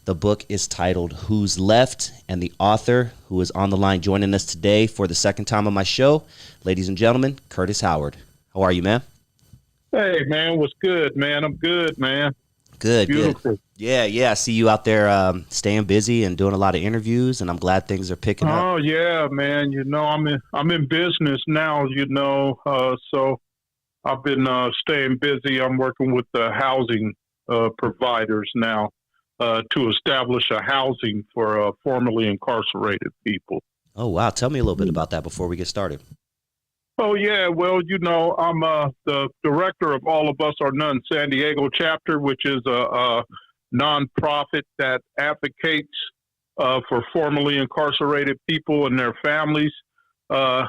The book is titled Who's Left, and the author who is on the line joining us today for the second time on my show, ladies and gentlemen, Curtis Howard. How are you, man? Hey, man, what's good, man? I'm good, man. Good, Beautiful. good. Yeah. I see you out there staying busy and doing a lot of interviews, and I'm glad things are picking up. Oh, yeah, man. I'm in business now, so I've been staying busy. I'm working with the housing providers now to establish a housing for formerly incarcerated people. Oh, wow. Tell me a little bit about that before we get started. Oh, yeah. Well, I'm the director of All of Us or None San Diego chapter, which is a nonprofit that advocates for formerly incarcerated people and their families. I'm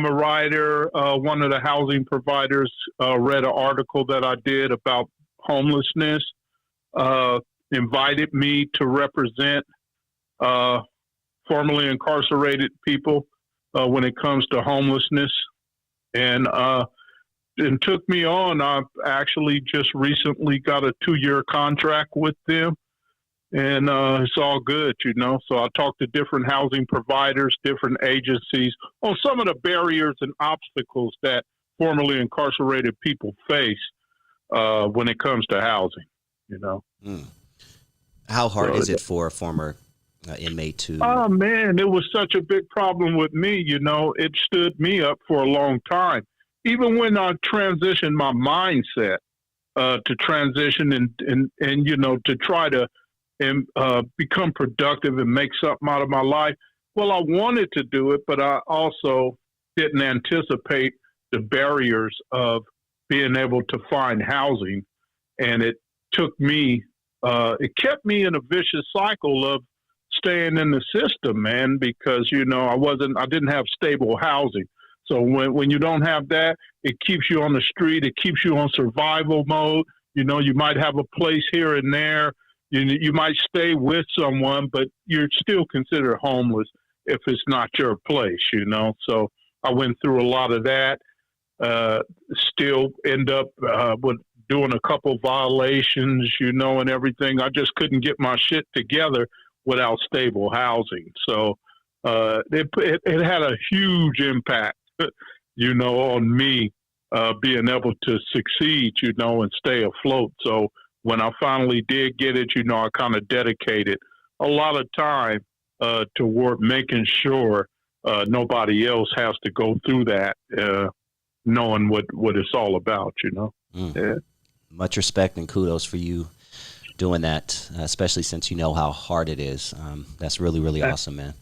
a writer. One of the housing providers read an article that I did about homelessness, invited me to represent formerly incarcerated people when it comes to homelessness, and took me on. I've actually just recently got a 2-year contract with them, and it's all good, So I talk to different housing providers, different agencies on some of the barriers and obstacles that formerly incarcerated people face when it comes to housing, How hard is it for a former inmate to... Oh, man, it was such a big problem with me, It stood me up for a long time. Even when I transitioned my mindset to transition and to try to become productive and make something out of my life. Well, I wanted to do it, but I also didn't anticipate the barriers of being able to find housing. And it took me, it kept me in a vicious cycle of staying in the system, man, because, I didn't have stable housing. So when you don't have that, it keeps you on the street. It keeps you on survival mode. You might have a place here and there. You might stay with someone, but you're still considered homeless if it's not your place, So I went through a lot of that. Still end up with doing a couple violations, and everything. I just couldn't get my shit together without stable housing. So it had a huge impact, on me being able to succeed, and stay afloat. So when I finally did get it, I kind of dedicated a lot of time toward making sure nobody else has to go through that, knowing what it's all about, Yeah. Much respect and kudos for you doing that, especially since you know how hard it is. That's really, really awesome, man.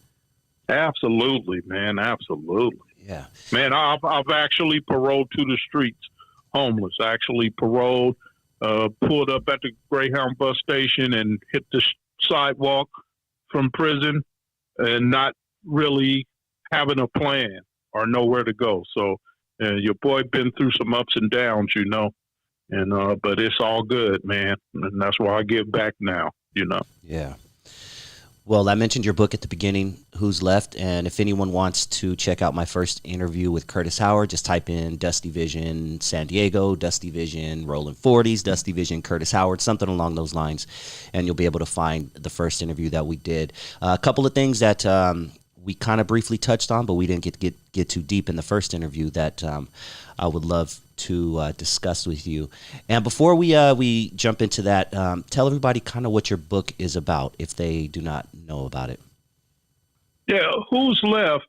Absolutely, man. Absolutely. Yeah. Man, I've actually paroled to the streets, homeless. Actually paroled, pulled up at the Greyhound bus station and hit the sidewalk from prison and not really having a plan or nowhere to go. So your boy been through some ups and downs, and but it's all good, man. And that's why I give back now, Yeah. Well, I mentioned your book at the beginning, Who's Left? And if anyone wants to check out my first interview with Curtis Howard, just type in Dusty Vision San Diego, Dusty Vision ROLLlN 40s, Dusty Vision Curtis Howard, something along those lines, and you'll be able to find the first interview that we did. A couple of things that we kind of briefly touched on, but we didn't get too deep in the first interview that I would love to discuss with you. And before we jump into that, tell everybody kind of what your book is about if they do not know about it. Yeah, Who's Left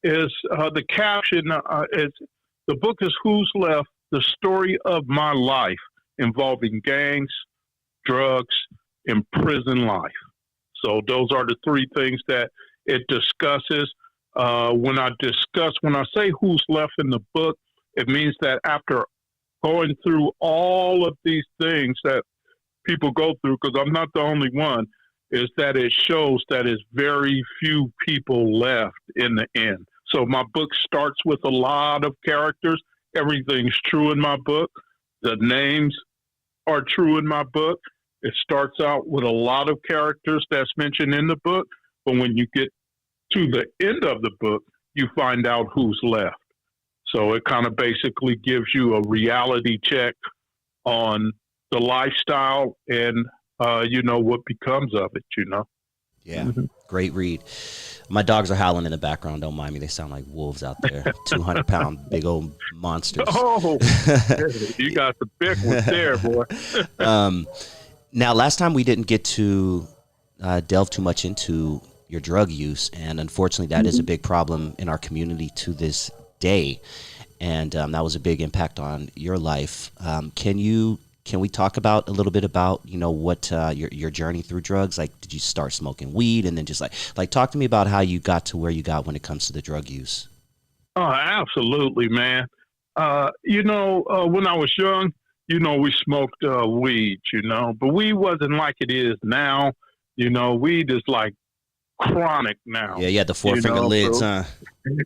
is the caption. The book is Who's Left, the story of my life involving gangs, drugs, and prison life. So those are the three things that it discusses. When I say who's left in the book, it means that after going through all of these things that people go through, because I'm not the only one, is that it shows that there's very few people left in the end. So my book starts with a lot of characters. Everything's true in my book. The names are true in my book. It starts out with a lot of characters that's mentioned in the book, but when you get to the end of the book, you find out who's left. So it kind of basically gives you a reality check on the lifestyle and what becomes of it, Yeah, Mm-hmm. great read. My dogs are howling in the background. Don't mind me. They sound like wolves out there. 200-pound big old monsters. Oh, you got the big ones there, boy. Now, last time we didn't get to delve too much into your drug use, and unfortunately, that is a big problem in our community to this day. And that was a big impact on your life. Can we talk about a little bit about what your journey through drugs? Like, did you start smoking weed, and then just like talk to me about how you got to where you got when it comes to the drug use? Oh, absolutely, man. When I was young, we smoked weed, but weed wasn't like it is now. Weed is like chronic now. Yeah, you had the four-finger lids, huh?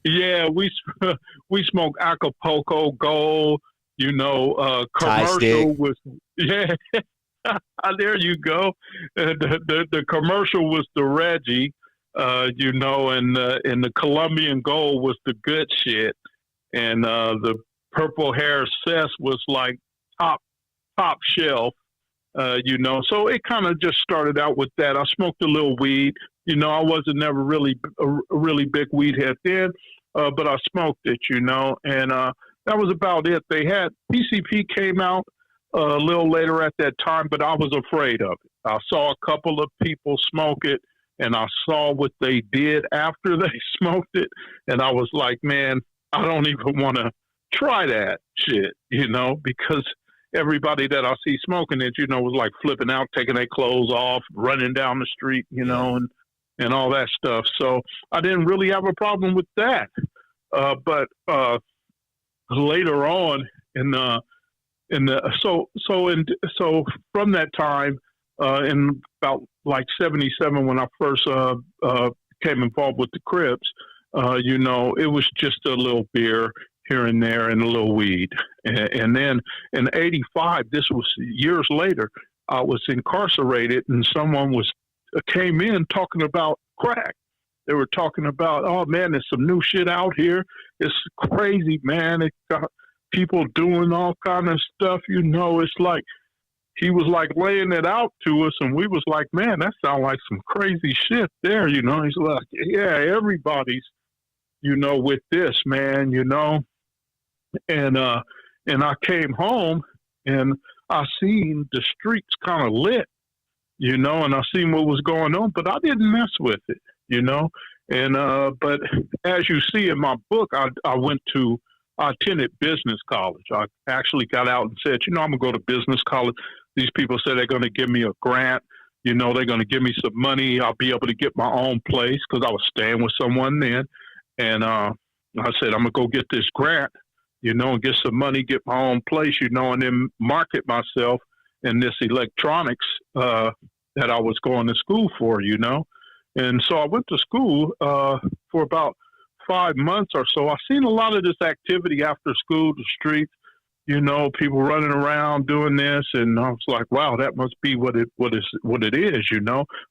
Yeah, we smoke Acapulco Gold. Commercial was there you go. The commercial was the Reggie, and the Colombian Gold was the good shit, and the purple hair cess was like top shelf. So it kind of just started out with that. I smoked a little weed. I wasn't never really a really big weed head then, but I smoked it, and that was about it. They had PCP came out a little later at that time, but I was afraid of it. I saw a couple of people smoke it, and I saw what they did after they smoked it, and I was like, man, I don't even want to try that shit, because everybody that I see smoking it, was like flipping out, taking their clothes off, running down the street, and all that stuff. So I didn't really have a problem with that. But later on so from that time, in about like 77, when I first became involved with the Crips, it was just a little beer here and there and a little weed. And then in 85, this was years later, I was incarcerated, and someone came in talking about crack. They were talking about, oh man, there's some new shit out here. It's crazy, man. It got people doing all kind of stuff. It's like he was like laying it out to us, and we was like, man, that sounds like some crazy shit there. He's like, yeah, everybody's, with this, man, and I came home and I seen the streets kind of lit, and I seen what was going on, but I didn't mess with it, and but as you see in my book, I attended business college. I actually got out and said, I'm gonna go to business college. These people said they're gonna give me a grant, they're gonna give me some money. I'll be able to get my own place, because I was staying with someone then, and I said, I'm gonna go get this grant, and get some money, get my own place, and then market myself in this electronics that I was going to school for, And so I went to school for about 5 months or so. I seen a lot of this activity after school, the streets, people running around doing this, and I was like, wow, that must be what it is.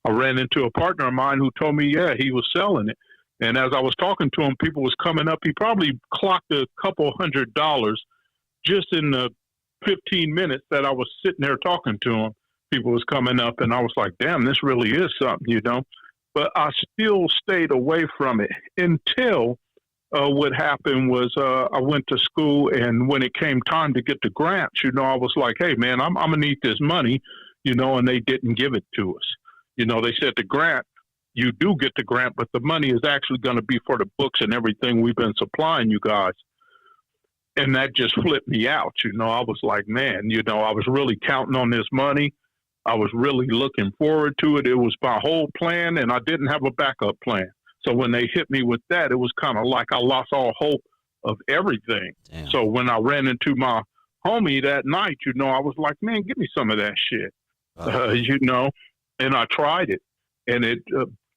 I ran into a partner of mine who told me, yeah, he was selling it. And as I was talking to him, people was coming up. He probably clocked a couple $100 just in the 15 minutes that I was sitting there talking to him. People was coming up, and I was like, damn, this really is something, But I still stayed away from it until what happened was I went to school, and when it came time to get the grants, I was like, hey, man, I'm going to need this money, and they didn't give it to us. They said the grant, you do get the grant, but the money is actually going to be for the books and everything we've been supplying you guys. And that just flipped me out. I was like, man, I was really counting on this money. I was really looking forward to it. It was my whole plan, and I didn't have a backup plan. So when they hit me with that, it was kind of like I lost all hope of everything. Damn. So when I ran into my homie that night, I was like, man, give me some of that shit, and I tried it, and it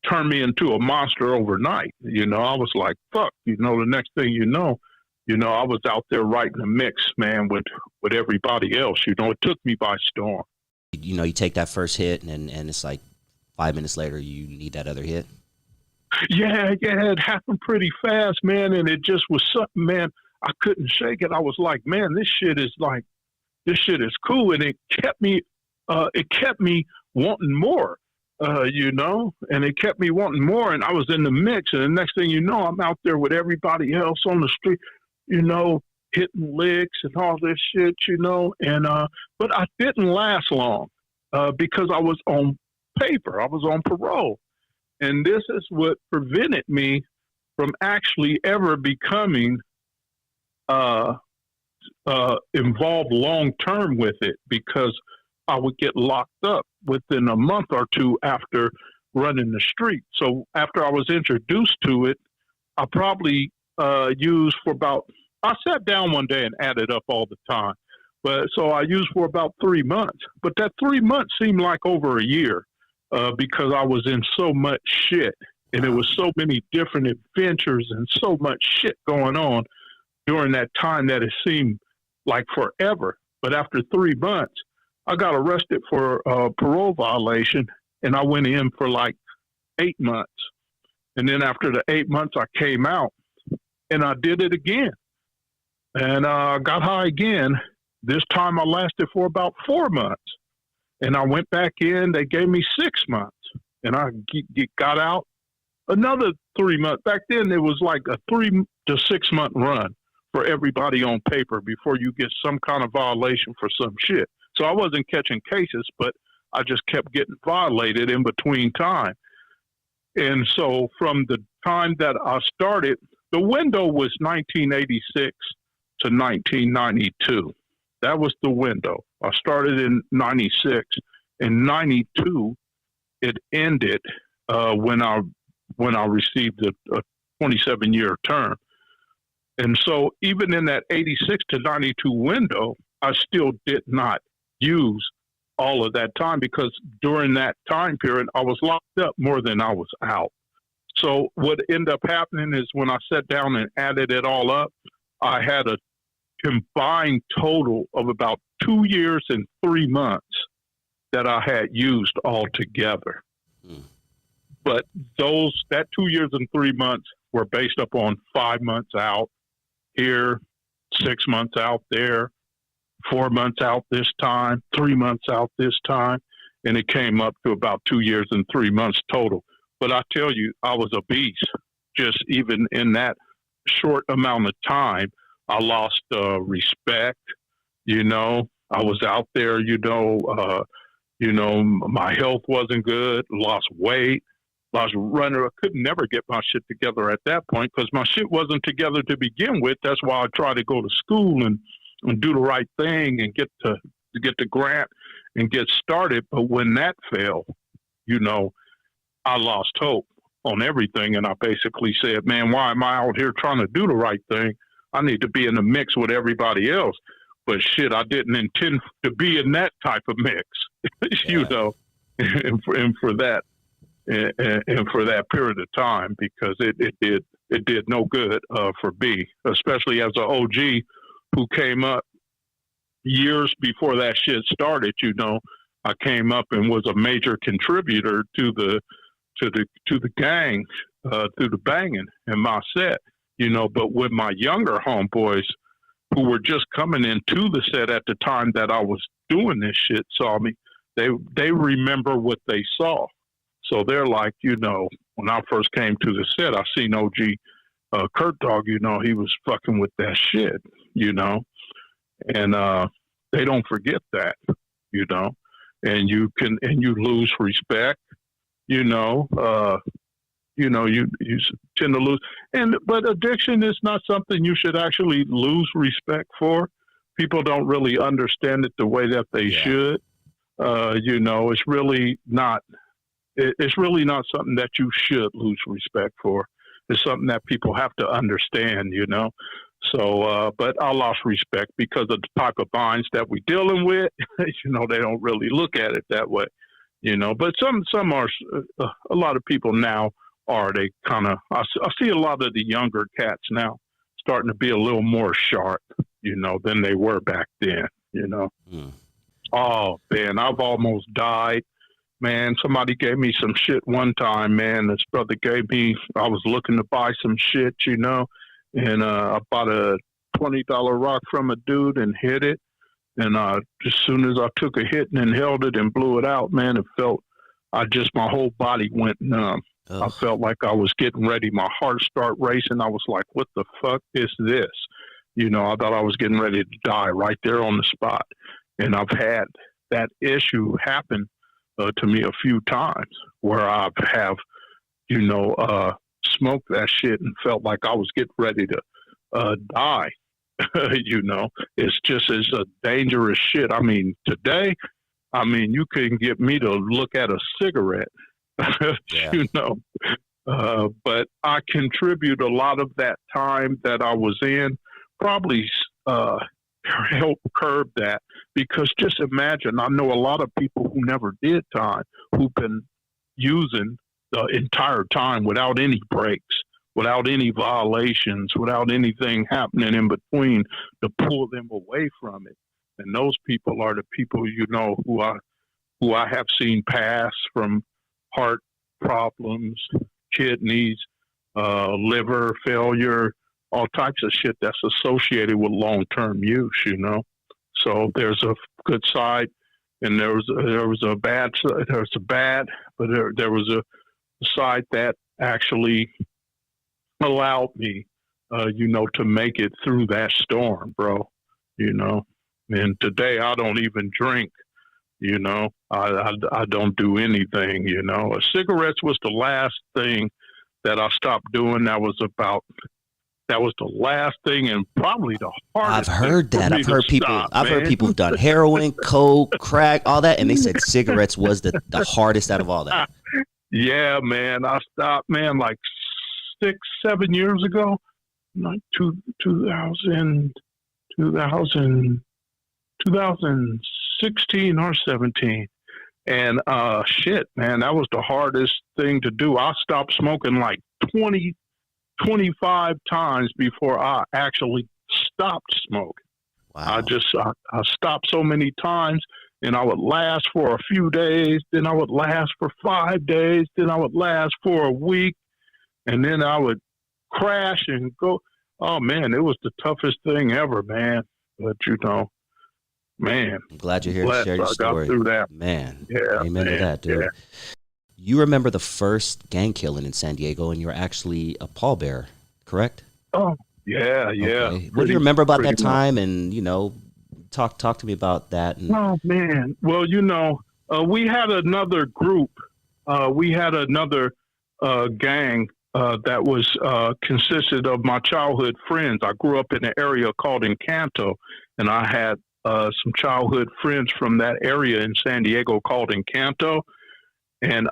turned me into a monster overnight. I was like, fuck, the next thing I was out there writing a mix, man, with everybody else. It took me by storm. You take that first hit, and it's like 5 minutes later, you need that other hit. Yeah, it happened pretty fast, man. And it just was something, man, I couldn't shake it. I was like, man, this shit is cool. And it kept me wanting more, and it kept me wanting more. And I was in the mix. And the next thing you know, I'm out there with everybody else on the street, hitting licks and all this shit, And, but I didn't last long because I was on paper. I was on parole. And this is what prevented me from actually ever becoming involved long term with it, because I would get locked up within a month or two after running the street. So after I was introduced to it, I probably used for about, I sat down one day and added up all the time. But so I used for about 3 months. But that 3 months seemed like over a year because I was in so much shit. And there was so many different adventures and so much shit going on during that time that it seemed like forever. But after 3 months, I got arrested for a parole violation, and I went in for like 8 months. And then after the 8 months, I came out, and I did it again. And I got high again. This time I lasted for about 4 months. And I went back in. They gave me 6 months. And I got out another 3 months. Back then, it was like a 3 to 6 month run for everybody on paper before you get some kind of violation for some shit. So I wasn't catching cases, but I just kept getting violated in between time. And so from the time that I started, the window was 1986 to 1992. That was the window. I started in 96. In 92, it ended when I received a 27-year term. And so even in that 86 to 92 window, I still did not use all of that time, because during that time period, I was locked up more than I was out. So what ended up happening is when I sat down and added it all up, I had a combined total of about 2 years and 3 months that I had used altogether. But that 2 years and 3 months were based upon 5 months out here, 6 months out there, 4 months out this time, 3 months out this time, and it came up to about 2 years and 3 months total. But I tell you, I was a beast. Just even in that short amount of time, I lost respect. I was out there. My health wasn't good. Lost weight. Lost runner. I could never get my shit together at that point because my shit wasn't together to begin with. That's why I tried to go to school and do the right thing and get the grant and get started. But when that failed, I lost hope on everything. And I basically said, man, why am I out here trying to do the right thing? I need to be in the mix with everybody else. But shit, I didn't intend to be in that type of mix, and for that. And for that period of time, because it did no good for B, especially as an OG who came up years before that shit started. I came up and was a major contributor to the gang, through the banging in my set. But with my younger homeboys who were just coming into the set at the time that I was doing this shit saw me, they remember what they saw. So they're like, when I first came to the set, I seen OG Kurt Dog, he was fucking with that shit, and they don't forget that, and you lose respect, you tend to lose. But addiction is not something you should actually lose respect for. People don't really understand it the way that they should. It's really not. It's really not something that you should lose respect for. It's something that people have to understand, So, but I lost respect because of the type of binds that we're dealing with. They don't really look at it that way, But some are. A lot of people now are. They kind of. I see a lot of the younger cats now starting to be a little more sharp, than they were back then. Oh man, I've almost died. Man, somebody gave me some shit one time, man. This brother gave me, I was looking to buy some shit, and I bought a $20 rock from a dude and hit it. And as soon as I took a hit and inhaled it and blew it out, man, it felt, my whole body went numb. I Ugh. felt like I was getting ready. My heart started racing. I was like, what the fuck is this? You know, I thought I was getting ready to die right there on the spot. And I've had that issue happen to me a few times where I have, smoked that shit and felt like I was getting ready to die. You know, it's just as a dangerous shit. I mean, today, you can get me to look at a cigarette, Yeah. you know, but I contribute a lot of that time that I was in, probably help curb that, because just imagine, I know a lot of people who never did time who've been using the entire time without any breaks, without any violations, without anything happening in between to pull them away from it. And those people are the people, who I have seen pass from heart problems, kidneys, liver failure, all types of shit that's associated with long-term use, you know. So there's a good side, and there was a bad, but there was a side that actually allowed me, to make it through that storm, bro. You know, and today I don't even drink. You know, I don't do anything. You know, cigarettes was the last thing that I stopped doing. That was the last thing, and probably the hardest. I've heard thing for that. me I've to heard people. stop, I've heard man. people who've done heroin, coke, crack, all that, and they said cigarettes was the hardest out of all that. Yeah, man. I stopped, man, like 6, 7 years ago, like 2016 or 17. And shit, man, that was the hardest thing to do. I stopped smoking like 25 times before I actually stopped smoking. Wow. I stopped so many times, and I would last for a few days, then I would last for 5 days, then I would last for a week, and then I would crash and go. Oh man, it was the toughest thing ever, man. But man, I'm glad you're here to share your story. I got through that. Man, Yeah, amen to that, dude. Yeah. You remember the first gang killing in San Diego, and you were actually a pallbearer, correct? Oh, yeah. Okay. What do you remember about that time? And talk to me about that. And oh man, well, we had another group. We had another gang that was consisted of my childhood friends. I grew up in an area called Encanto, and I had some childhood friends from that area in San Diego called Encanto. And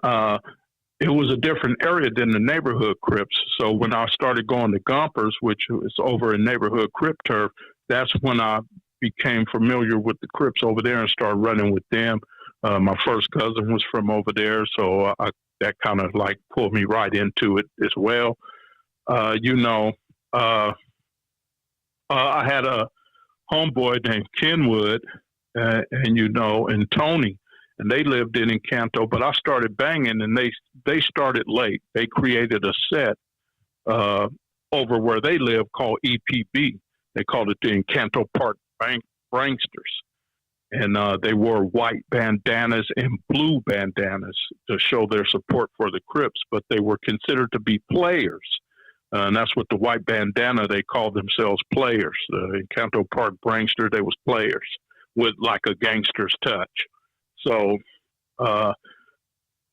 it was a different area than the neighborhood Crips. So when I started going to Gompers, which was over in neighborhood Crip turf, that's when I became familiar with the Crips over there and started running with them. My first cousin was from over there, so that kind of like pulled me right into it as well. I had a homeboy named Kenwood, and Tony, and they lived in Encanto, but I started banging, and they started late. They created a set over where they live called EPB. They called it the Encanto Park Pranksters. And they wore white bandanas and blue bandanas to show their support for the Crips, but they were considered to be players. And that's what the white bandana, they called themselves players. The Encanto Park Prankster, they was players with like a gangster's touch. So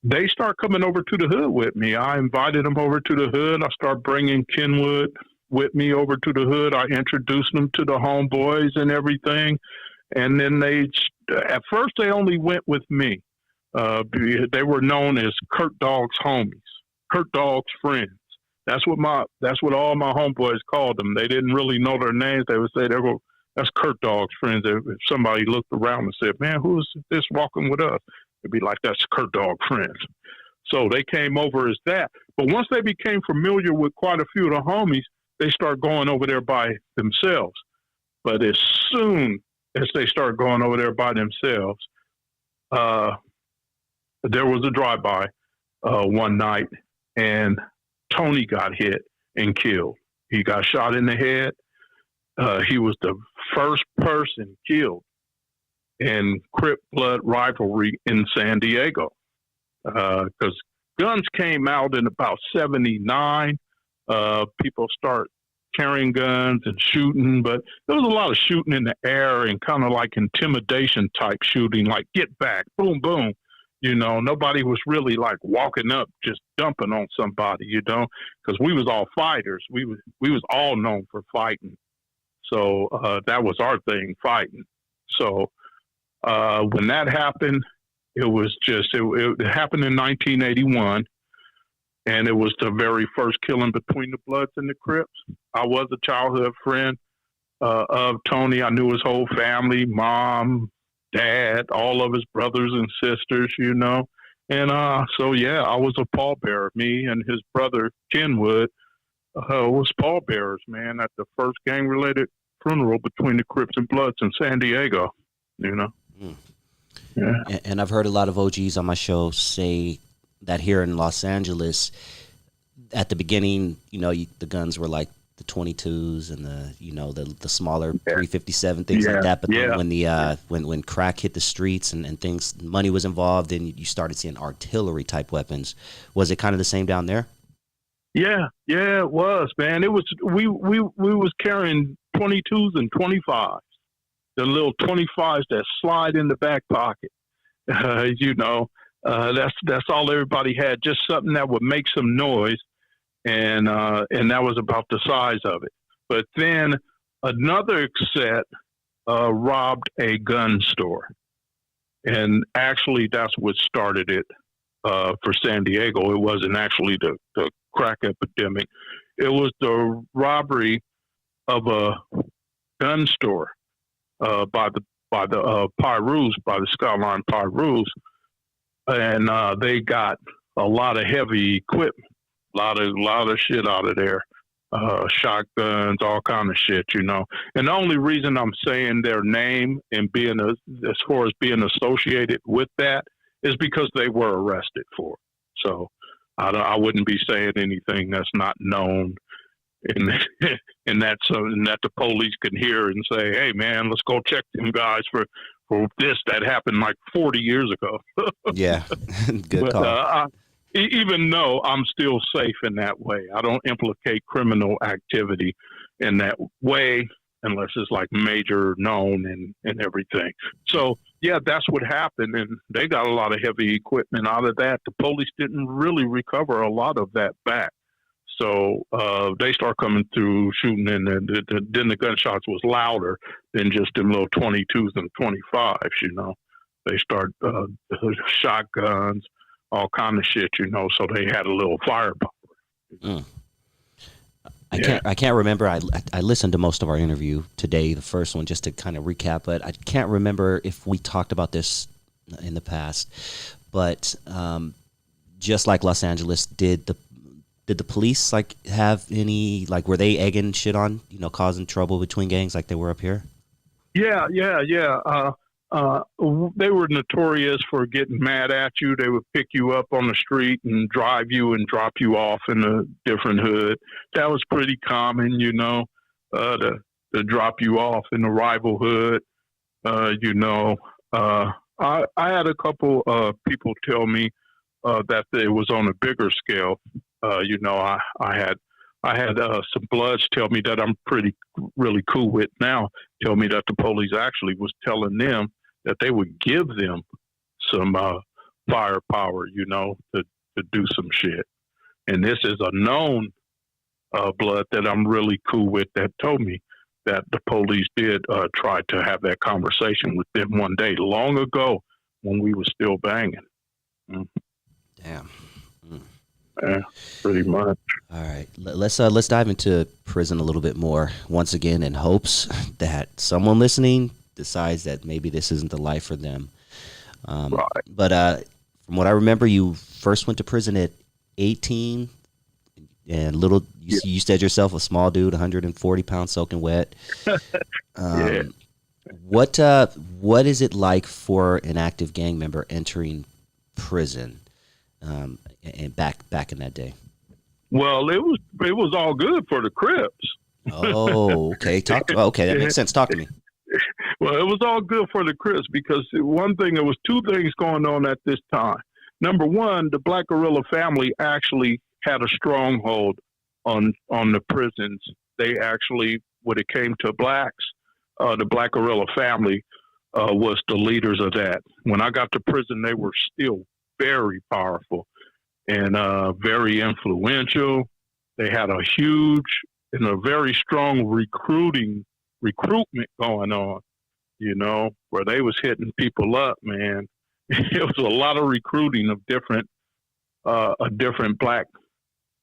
they start coming over to the hood with me. I invited them over to the hood. I start bringing Kenwood with me over to the hood. I introduced them to the homeboys and everything. And then at first they only went with me. They were known as Kurt Dogg's homies, Kurt Dogg's friends. That's what all my homeboys called them. They didn't really know their names. They would say, that's Kurt Dogg's friends. If somebody looked around and said, man, who is this walking with us? It'd be like, that's Kurt Dog friends. So they came over as that. But once they became familiar with quite a few of the homies, they start going over there by themselves. But as soon as they start going over there by themselves, there was a drive-by one night, and Tony got hit and killed. He got shot in the head. He was the first person killed and Crip blood rivalry in San Diego. Because guns came out in about 79. People start carrying guns and shooting, but there was a lot of shooting in the air and kind of like intimidation type shooting, like get back, boom, boom. Nobody was really like walking up, just dumping on somebody, because we was all fighters. We was all known for fighting. So that was our thing, fighting. So when that happened, it was just, it happened in 1981. And it was the very first killing between the Bloods and the Crips. I was a childhood friend of Tony. I knew his whole family, mom, dad, all of his brothers and sisters, And so, yeah, I was a pallbearer. Me and his brother, Kenwood, was pallbearers, man, at the first gang-related funeral between the Crips and Bloods in San Diego, Mm. Yeah. And I've heard a lot of OGs on my show say that here in Los Angeles, at the beginning, the guns were like the 22s and the smaller 357 things like that. But then when crack hit the streets and things, money was involved, and you started seeing artillery type weapons. Was it kind of the same down there? Yeah, it was, man. It was we was carrying 22s and 25s, the little 25s that slide in the back pocket. That's all everybody had, just something that would make some noise, and that was about the size of it. But then another set robbed a gun store, and actually that's what started it for San Diego. It wasn't actually the crack epidemic; it was the robbery of a gun store by the Pyrus, by the Skyline Pyrus. And they got a lot of heavy equipment, a lot of shit out of there, shotguns, all kind of shit, And the only reason I'm saying their name and as far as being associated with that is because they were arrested for it. So I wouldn't be saying anything that's not known, and that's something that the police can hear and say, "Hey, man, let's go check them guys for this that happened like 40 years ago." Yeah, good call. Even though I'm still safe in that way, I don't implicate criminal activity in that way unless it's like major known and everything. So yeah, that's what happened, and they got a lot of heavy equipment out of that. The police didn't really recover a lot of that back. So they start coming through shooting, and then the gunshots was louder than just them little 22s and 25s, They start shotguns, all kind of shit, so they had a little firepower. Mm. I can't remember. I listened to most of our interview today, the first one, just to kind of recap, but I can't remember if we talked about this in the past. But just like Los Angeles, did the police have any, were they egging shit on, causing trouble between gangs like they were up here? Yeah. They were notorious for getting mad at you. They would pick you up on the street and drive you and drop you off in a different hood. That was pretty common, to drop you off in a rival hood. I had a couple people tell me that it was on a bigger scale. I had some Bloods tell me that I'm really cool with now, tell me that the police actually was telling them that they would give them some firepower, to do some shit. And this is a known Blood that I'm really cool with that told me that the police did try to have that conversation with them one day long ago when we were still banging. Mm. Damn. Mm. Yeah, pretty much. All right, let's dive into prison a little bit more once again, in hopes that someone listening decides that maybe this isn't the life for them. Right. But from what I remember, you first went to prison at 18, and you said yourself, a small dude, 140 pounds, soaking wet. Yeah. What is it like for an active gang member entering prison? And back in that day? Well, it was all good for the Crips. Oh, okay. Okay, that makes sense. Talk to me. Well, it was all good for the Crips because one thing, there was two things going on at this time. Number one, the Black Guerrilla family actually had a stronghold on the prisons. They actually, when it came to blacks, the Black Guerrilla family was the leaders of that. When I got to prison, they were still very powerful and very influential. They had a huge and a very strong recruitment going on, you know, where they was hitting people up, man. It was a lot of recruiting of different black.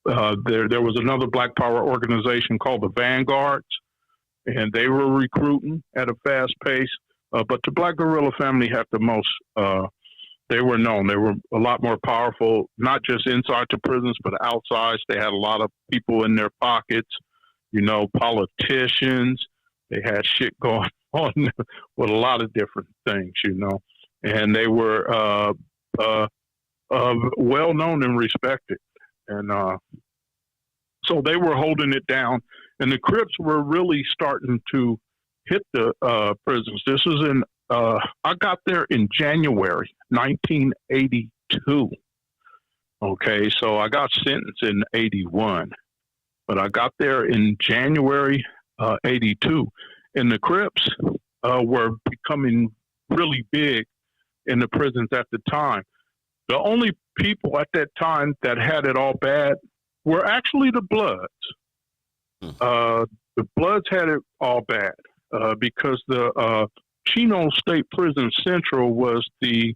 There was another Black Power organization called the Vanguards, and they were recruiting at a fast pace. But the Black Guerrilla family had the most. They were known. They were a lot more powerful, not just inside the prisons, but outside. They had a lot of people in their pockets, you know, politicians. They had shit going on with a lot of different things, you know. And they were well known and respected. And so they were holding it down. And the Crips were really starting to hit the prisons. This was in, I got there in January 1982. Okay, so I got sentenced in 81. But I got there in January 82. And the Crips were becoming really big in the prisons at the time. The only people at that time that had it all bad were actually the Bloods. The Bloods had it all bad because the Chino State Prison Central was the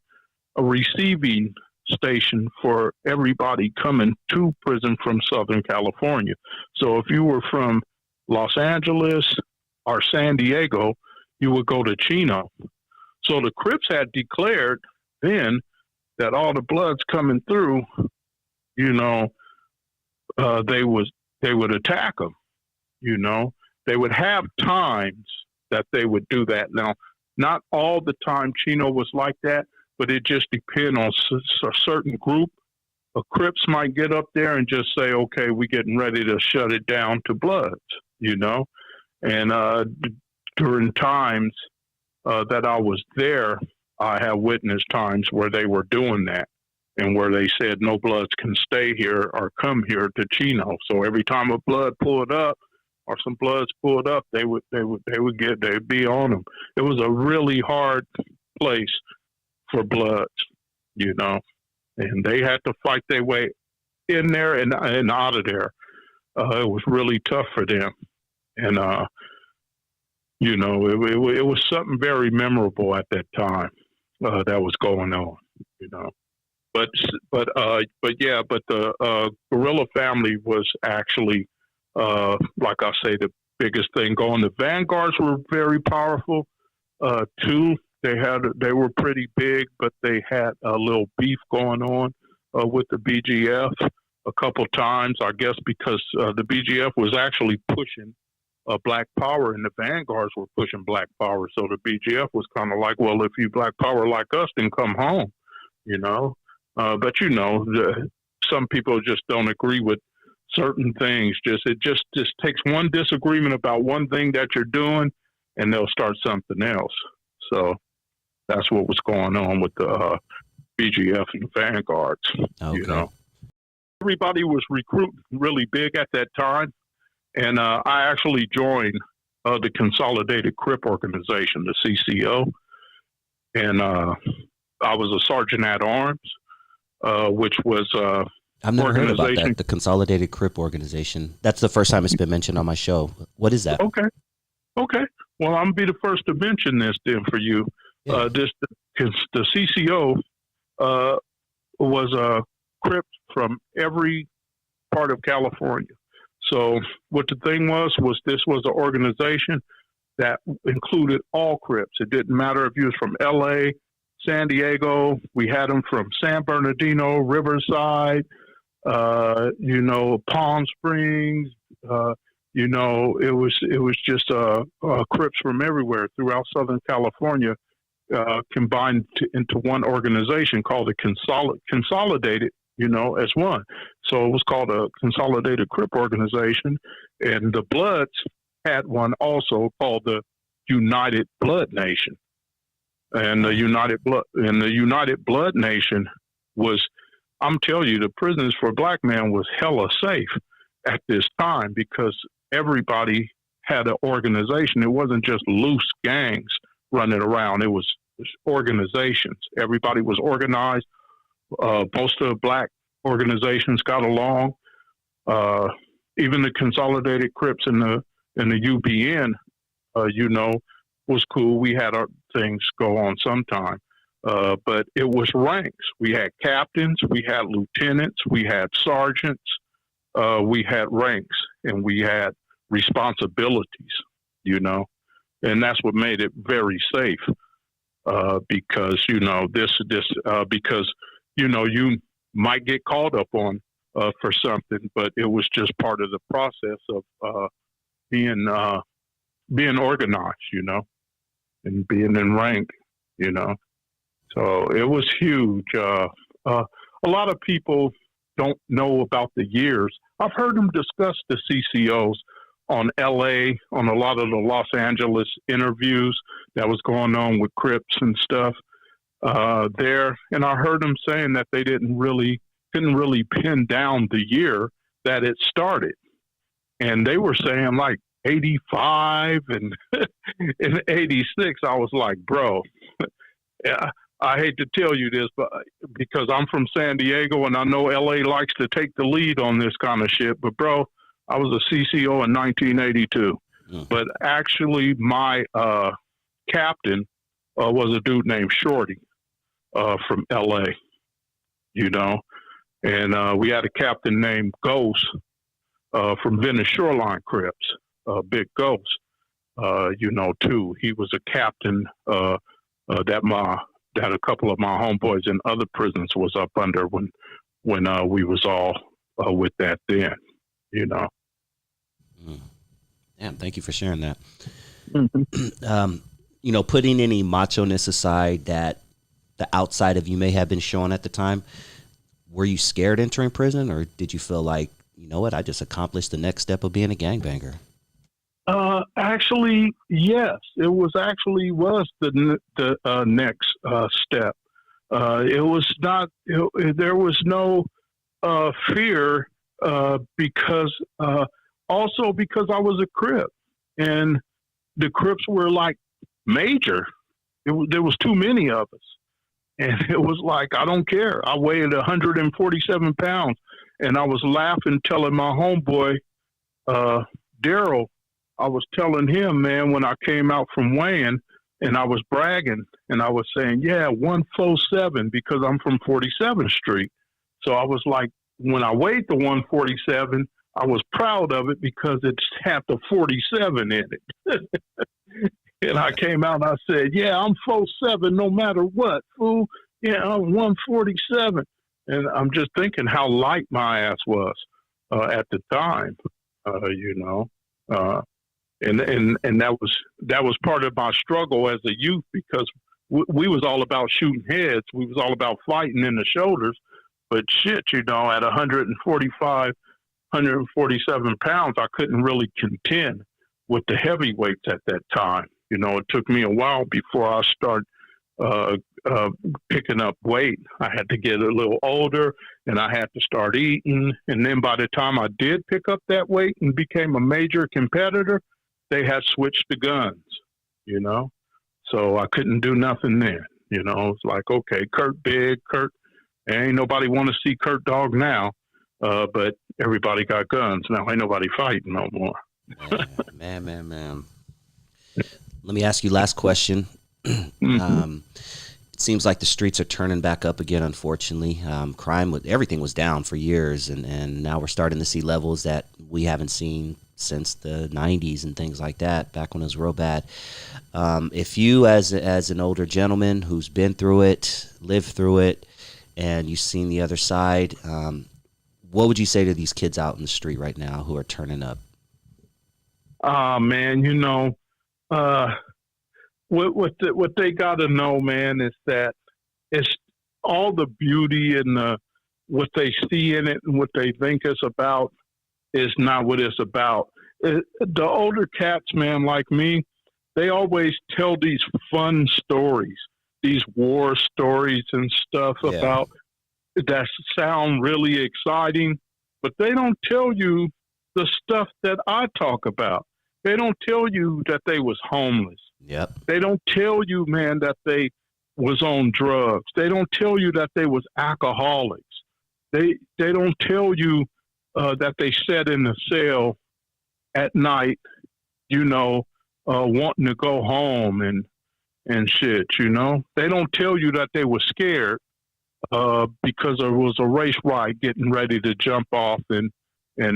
receiving station for everybody coming to prison from Southern California. So if you were from Los Angeles or San Diego, you would go to Chino. So the Crips had declared then that all the Bloods coming through, you know, they would attack them. You know, they would have times that they would do that. Now, not all the time Chino was like that, but it just depends on a certain group. A Crips might get up there and just say, okay, we're getting ready to shut it down to Bloods, you know. And during times that I was there, I have witnessed times where they were doing that and where they said no Bloods can stay here or come here to Chino. So every time a Blood pulled up or some Bloods pulled up, they'd be on them. It was a really hard place for Bloods, you know, and they had to fight their way in there and out of there. It was really tough for them. And, you know, it was something very memorable at that time that was going on, you know. But the Guerrilla family was actually, like I say, the biggest thing going. The Vanguards were very powerful too. They were pretty big, but they had a little beef going on with the BGF a couple times, I guess, because the BGF was actually pushing Black Power, and the Vanguards were pushing Black Power. So the BGF was kind of like, well, if you Black Power like us, then come home, you know. But, you know, some people just don't agree with certain things. It just takes one disagreement about one thing that you're doing, and they'll start something else. So that's what was going on with the BGF and the Vanguards. Okay. You know, everybody was recruiting really big at that time. And I actually joined the Consolidated Crip Organization, the CCO. And I was a sergeant at arms, which was I've never heard about that, the Consolidated Crip Organization. That's the first time it's been mentioned on my show. What is that? Okay. Well, I'm going to be the first to mention this then for you. Yeah. The CCO was a Crip from every part of California. So what the thing was this was an organization that included all Crips. It didn't matter if you was from L.A., San Diego. We had them from San Bernardino, Riverside, you know, Palm Springs. You know, it was just Crips from everywhere throughout Southern California combined into one organization called the Consolidated, you know, as one. So it was called a Consolidated Crip Organization. And the Bloods had one also called the United Blood Nation. And the United Blood Nation was, I'm telling you, the Prisoners for Black Men was hella safe at this time because everybody had an organization. It wasn't just loose gangs running around. It was organizations. Everybody was organized. Most of the black organizations got along. Even the Consolidated Crips and the UBN, was cool. We had our things go on sometime. But it was ranks. We had captains, we had lieutenants, we had sergeants, we had ranks, and we had responsibilities, and that's what made it very safe. Because, because, you might get called up on for something, but it was just part of the process of being organized, and being in rank, So it was huge. A lot of people don't know about the years. I've heard them discuss the CCOs on LA, on a lot of the Los Angeles interviews that was going on with Crips and stuff there. And I heard them saying that they couldn't really pin down the year that it started. And they were saying like 85 and in 86. I was like, bro, yeah, I hate to tell you this, but because I'm from San Diego and I know LA likes to take the lead on this kind of shit, but bro, I was a CCO in 1982. But actually my captain was a dude named Shorty from LA, and we had a captain named Ghost from Venice Shoreline Crips, Big Ghost, too. He was a captain that a couple of my homeboys in other prisons was up under when we was all with that then, Damn, thank you for sharing that. Mm-hmm. Putting any macho-ness aside that the outside of you may have been showing at the time, were you scared entering prison, or did you feel like, you know what, I just accomplished the next step of being a gangbanger? Actually, yes, it was the next step. It was not. There was no fear because I was a Crip, and the Crips were like major. There was too many of us, and it was like, I don't care. I weighed 147 pounds, and I was laughing, telling my homeboy Daryl. I was telling him, man, when I came out from weighing, and I was bragging, and I was saying, yeah, 147, because I'm from 47th Street. So I was like, when I weighed the 147, I was proud of it because it had the 47 in it. And I came out and I said, yeah, I'm 47 no matter what, fool. Yeah, I'm 147. And I'm just thinking how light my ass was at the time, And that was part of my struggle as a youth, because we was all about shooting heads. We was all about fighting in the shoulders. But shit, at 145, 147 pounds, I couldn't really contend with the heavyweights at that time. It took me a while before I started picking up weight. I had to get a little older, and I had to start eating. And then by the time I did pick up that weight and became a major competitor, they had switched the guns, so I couldn't do nothing then. It's like, okay, Kurt big, Kurt, ain't nobody want to see Kurt Dog now, but everybody got guns. Now ain't nobody fighting no more. Man. Let me ask you last question. It seems like the streets are turning back up again, unfortunately. Crime, everything was down for years, and now we're starting to see levels that we haven't seen since the 90s and things like that, back when it was real bad. If you, as an older gentleman who's been through it, lived through it, and you've seen the other side, what would you say to these kids out in the street right now who are turning up? Man, what they got to know, man, is that it's all the beauty and what they see in it and what they think it's about is not what it's about. The older cats, man, like me, they always tell these fun stories, these war stories and stuff about that sound really exciting, but they don't tell you the stuff that I talk about. They don't tell you that they was homeless. Yep. They don't tell you, man, that they was on drugs. They don't tell you that they was alcoholics. They don't tell you that they sat in the cell at night, wanting to go home and shit, They don't tell you that they were scared because there was a race riot getting ready to jump off and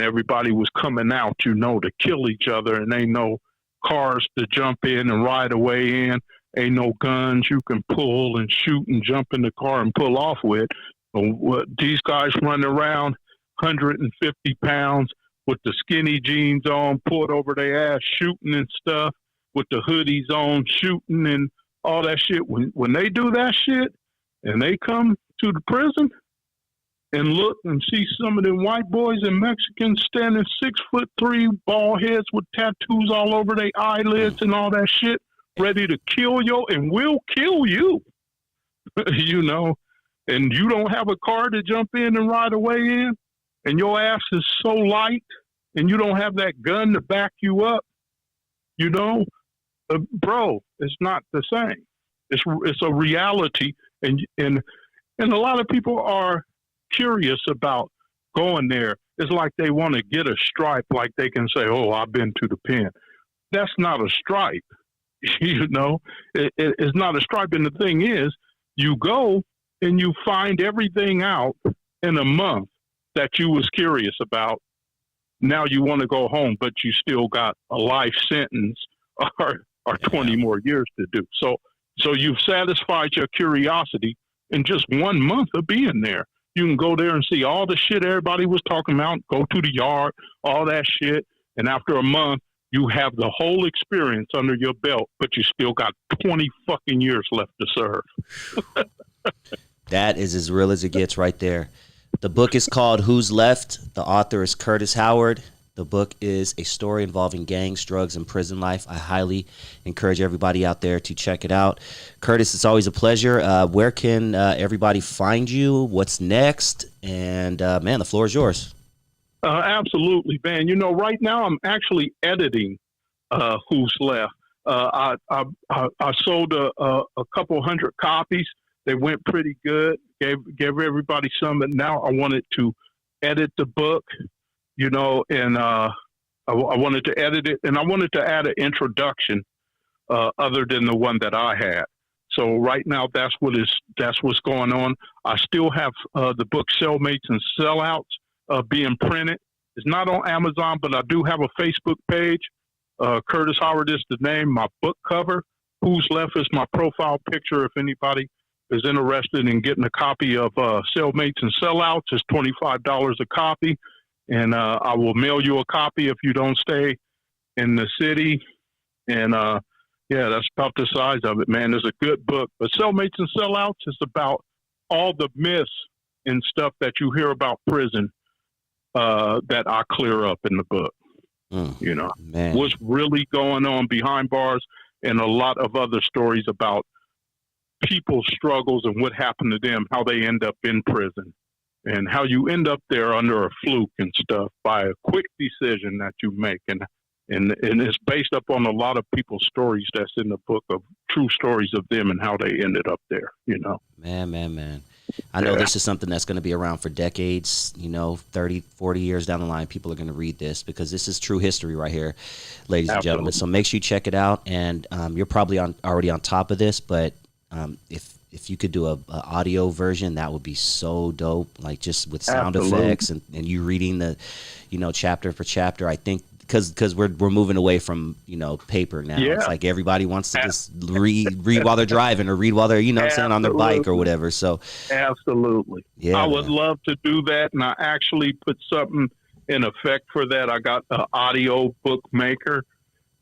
everybody was coming out, to kill each other, and ain't no cars to jump in and ride away in. Ain't no guns you can pull and shoot and jump in the car and pull off with. These guys running around 150 pounds with the skinny jeans on, pulled over their ass, shooting and stuff, with the hoodies on, shooting and all that shit. When they do that shit and they come to the prison and look and see some of them white boys and Mexicans standing 6'3" bald heads with tattoos all over their eyelids and all that shit, ready to kill you and will kill you, and you don't have a car to jump in and ride away in, and your ass is so light, and you don't have that gun to back you up, bro, it's not the same. It's a reality, and a lot of people are curious about going there. It's like they want to get a stripe, like they can say, "Oh, I've been to the pen." That's not a stripe, It's not a stripe, and the thing is, you go and you find everything out in a month that you was curious about. Now you want to go home, but you still got a life sentence or 20 more years to do. So you've satisfied your curiosity in just 1 month of being there. You can go there and see all the shit everybody was talking about, go to the yard, all that shit. And after a month, you have the whole experience under your belt, but you still got 20 fucking years left to serve. That is as real as it gets right there. The book is called Who's Left? The author is Curtis Howard. The book is a story involving gangs, drugs, and prison life. I highly encourage everybody out there to check it out. Curtis, it's always a pleasure. Where can everybody find you? What's next? And, man, the floor is yours. Absolutely, man. Right now I'm actually editing Who's Left. I sold a couple hundred copies. They went pretty good. Gave everybody some, but now I wanted to edit the book, and I wanted to edit it, and I wanted to add an introduction other than the one that I had. So right now, that's what's going on. I still have the book Cellmates and Sellouts being printed. It's not on Amazon, but I do have a Facebook page. Curtis Howard is the name. My book cover, Who's Left, is my profile picture. If anybody is interested in getting a copy of Cellmates and Sellouts, it's $25 a copy. And I will mail you a copy if you don't stay in the city. And that's about the size of it, man. It's a good book. But Cellmates and Sellouts is about all the myths and stuff that you hear about prison that I clear up in the book. Man. What's really going on behind bars, and a lot of other stories about people's struggles and what happened to them, how they end up in prison, and how you end up there under a fluke and stuff by a quick decision that you make. And it's based up on a lot of people's stories that's in the book, of true stories of them and how they ended up there, Man. I know this is something that's going to be around for decades, 30, 40 years down the line. People are going to read this because this is true history right here, ladies and gentlemen. So make sure you check it out. And you're probably already on top of this, but if you could do a audio version, that would be so dope, like just with sound effects and you reading the, chapter for chapter. I think because we're moving away from, paper now. Yeah. It's like everybody wants to just read while they're driving or read while they're, saying on their bike or whatever. So absolutely. Yeah, I would love to do that. And I actually put something in effect for that. I got an audio book maker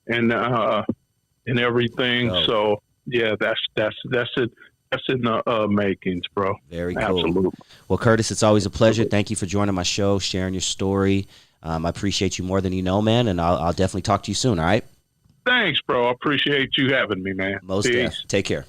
and everything. Oh. So yeah, that's it. That's in the makings, bro. Very cool. Absolutely. Well, Curtis, it's always a pleasure. Thank you for joining my show, sharing your story. I appreciate you more than you know, man, and I'll definitely talk to you soon, all right? Thanks, bro. I appreciate you having me, man. Most Peace. def. Take care.